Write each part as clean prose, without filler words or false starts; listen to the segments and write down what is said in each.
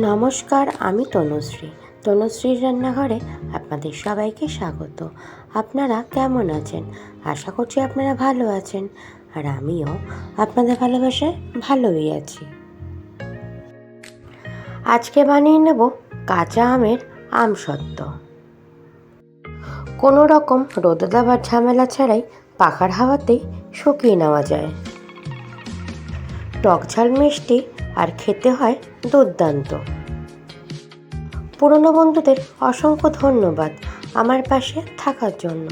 নমস্কার, আমি তনুশ্রীর রান্নাঘরে আপনাদের সবাইকে স্বাগত। আপনারা কেমন আছেন? আশা করছি আপনারা ভালো আছেন, আর আমিও আপনাদের ভালোবাসায় ভালোই আছি। আজকে বানিয়ে নেব কাঁচা আমের আমসত্ত্ব। কোনো রকম রোদে দেওয়ার ঝামেলা ছাড়াই পাখার হাওয়াতেই শুকিয়ে নেওয়া যায়। টক ঝাল মিষ্টি আর খেতে হয় দুর্দান্ত। পুরনো বন্ধুদের অসংখ্য ধন্যবাদ আমার পাশে থাকার জন্য।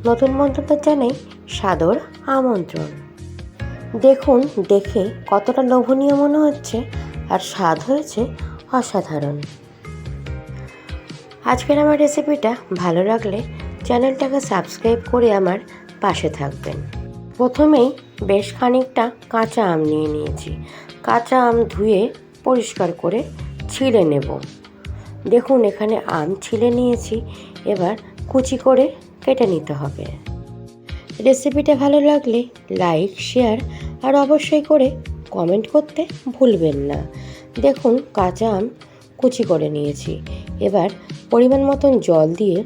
নতুন বন্ধুদের জানাই সাদর আমন্ত্রণ। দেখুন, দেখে কতটা লোভনীয় মনে হচ্ছে, আর স্বাদ হয়েছে অসাধারণ। আজকের আমার রেসিপিটা ভালো লাগলে চ্যানেলটাকে সাবস্ক্রাইব করে আমার পাশে থাকবেন। প্রথমেই বেশ খানিকটা কাঁচা আম নিয়ে নিয়েছি। কাঁচা আম ধুয়ে পরিষ্কার করে ছিলে নেব। দেখুন, এখানে আম ছিলে নিয়েছি, এবার কুচি করে কেটে নিতে হবে। রেসিপিটা ভালো লাগলে লাইক, শেয়ার আর অবশ্যই করে কমেন্ট করতে ভুলবেন না। দেখুন, কাঁচা আম কুচি করে নিয়েছি। এবার পরিমাণ মতন জল দিয়ে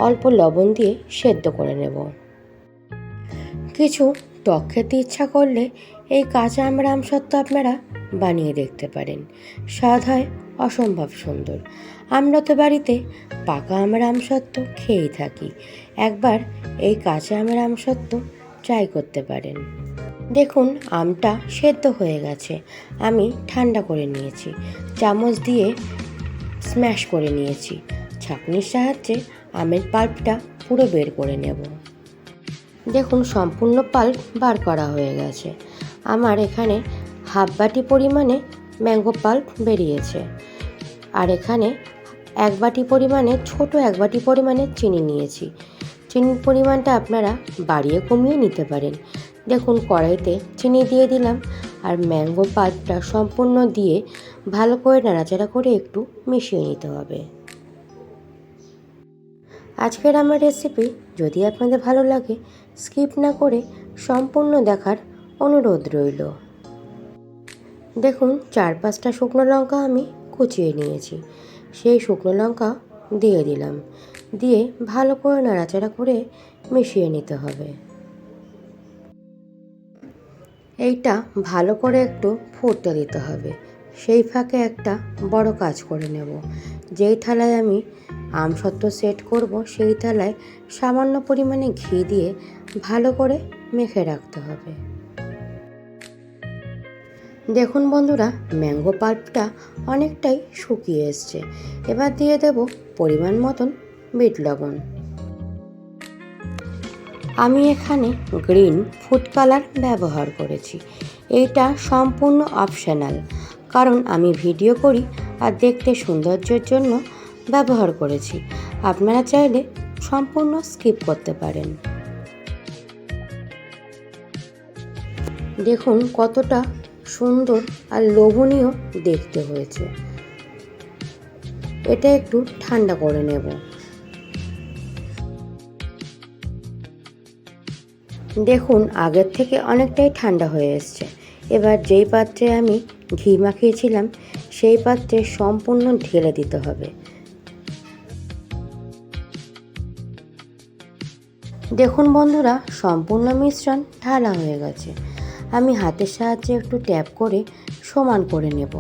অল্প লবণ দিয়ে সেদ্ধ করে নেব। কিছু টক খেতে ইচ্ছা করলে এই কাঁচা আমের আমসত্ত্ব আপনারা বানিয়ে দেখতে পারেন। স্বাদ হয় অসম্ভব সুন্দর। আমরা তো বাড়িতে পাকা আমের আমসত্ত্ব খেয়েই থাকি। একবার এই কাঁচা আমের আমসত্ত্ব ট্রাই করতে পারেন। দেখুন, আমটা সেদ্ধ হয়ে গেছে। আমি ঠান্ডা করে নিয়েছি। চামচ দিয়ে স্ম্যাশ করে নিয়েছি। ছাঁকনির সাহায্যে আমের পাল্পটা পুরো বের করে নেব। দেখুন, সম্পূর্ণ পাল্প বার করা হয়ে গেছে। আমার এখানে হাফ বাটি পরিমাণে ম্যাঙ্গো পাল্প বেরিয়েছে, আর এখানে এক বাটি পরিমাণে চিনি নিয়েছি। চিনির পরিমাণটা আপনারা বাড়িয়ে কমিয়ে নিতে পারেন। দেখুন, কড়াইতে চিনি দিয়ে দিলাম, আর ম্যাঙ্গো পাল্পটা সম্পূর্ণ দিয়ে ভালো করে নাড়াচাড়া করে একটু মিশিয়ে নিতে হবে। আজকের আমার রেসিপি যদি আপনাদের ভালো লাগে, স্কিপ না করে সম্পূর্ণ দেখার অনুরোধ রইল। দেখুন, 4-5টা শুকনো লঙ্কা আমি কুচিয়ে নিয়েছি। সেই শুকনো লঙ্কা দিয়ে দিলাম, দিয়ে ভালো করে নাড়াচাড়া করে মিশিয়ে নিতে হবে। এইটা ভালো করে একটু ফুটতে দিতে হবে। সেই ফাঁকে একটা বড় কাজ করে নেব। যেই থালায় আমি আমসত্ত্ব সেট করব, সেই থালায় সামান্য পরিমাণে ঘি দিয়ে ভালো করে মেখে রাখতে হবে। দেখুন বন্ধুরা, ম্যাঙ্গো পাল্পটা অনেকটাই শুকিয়ে এসছে। এবার দিয়ে দেব পরিমাণ মতন বিট লবণ। আমি এখানে গ্রিন ফুড কালার ব্যবহার করেছি। এইটা সম্পূর্ণ অপশনাল, কারণ আমি ভিডিও করি আর দেখতে সৌন্দর্যের জন্য ব্যবহার করেছি। আপনারা চাইলে সম্পূর্ণ স্কিপ করতে পারেন। দেখুন কতটা সুন্দর আর লোভনীয় দেখতে হয়েছে। এটা একটু ঠান্ডা করে নেব। দেখুন, আগের থেকে অনেকটাই ঠান্ডা হয়ে এসছে। এবার যেই পাত্রে আমি ঘি মাখিয়েছিলাম, সেই পাত্রে সম্পূর্ণ ঢেলে দিতে হবে। দেখুন বন্ধুরা, সম্পূর্ণ মিশ্রণ ঢালা হয়ে গেছে। আমি হাতের সাহায্যে একটু ট্যাপ করে সমান করে নেব।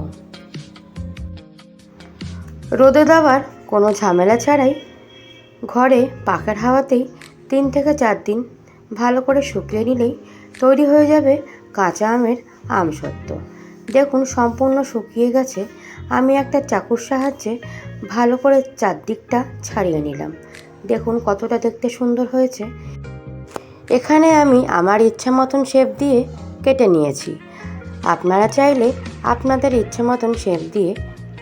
রোদে দেওয়ার কোনো ঝামেলা ছাড়াই ঘরে পাখার হাওয়াতেই 3 থেকে 4 দিন ভালো করে শুকিয়ে নিলেই তৈরি হয়ে যাবে কাঁচা আমের আমসত্ত্ব। দেখুন, সম্পূর্ণ শুকিয়ে গেছে। আমি একটা চাকুর সাহায্যে ভালো করে চারদিকটা ছাড়িয়ে নিলাম। দেখুন কতটা দেখতে সুন্দর হয়েছে। এখানে আমি আমার ইচ্ছা মতন শেপ দিয়ে কেটে নিয়েছি। আপনারা চাইলে আপনাদের ইচ্ছে মতন শেপ দিয়ে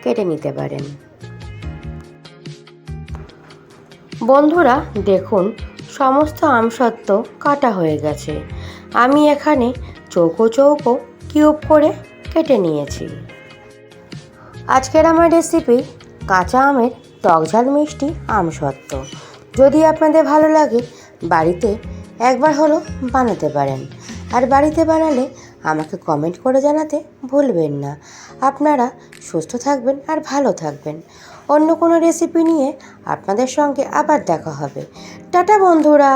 কেটে নিতে পারেন। বন্ধুরা দেখুন, সমস্ত আমসত্ত্ব কাটা হয়ে গেছে। আমি এখানে চৌকো চৌকো কিউব করে কেটে নিয়েছি। আজকের আমার রেসিপি কাঁচা আমের টকঝাল মিষ্টি আমসত্ত্ব। যদি আপনাদের ভালো লাগে, বাড়িতে একবার হলো বানাতে পারেন। আর বাড়িতে বানালে আমাকে কমেন্ট করে জানাতে ভুলবেন না। আপনারা সুস্থ থাকবেন আর ভালো থাকবেন। অন্য কোনো রেসিপি নিয়ে আপনাদের সঙ্গে আবার দেখা হবে। টাটা বন্ধুরা।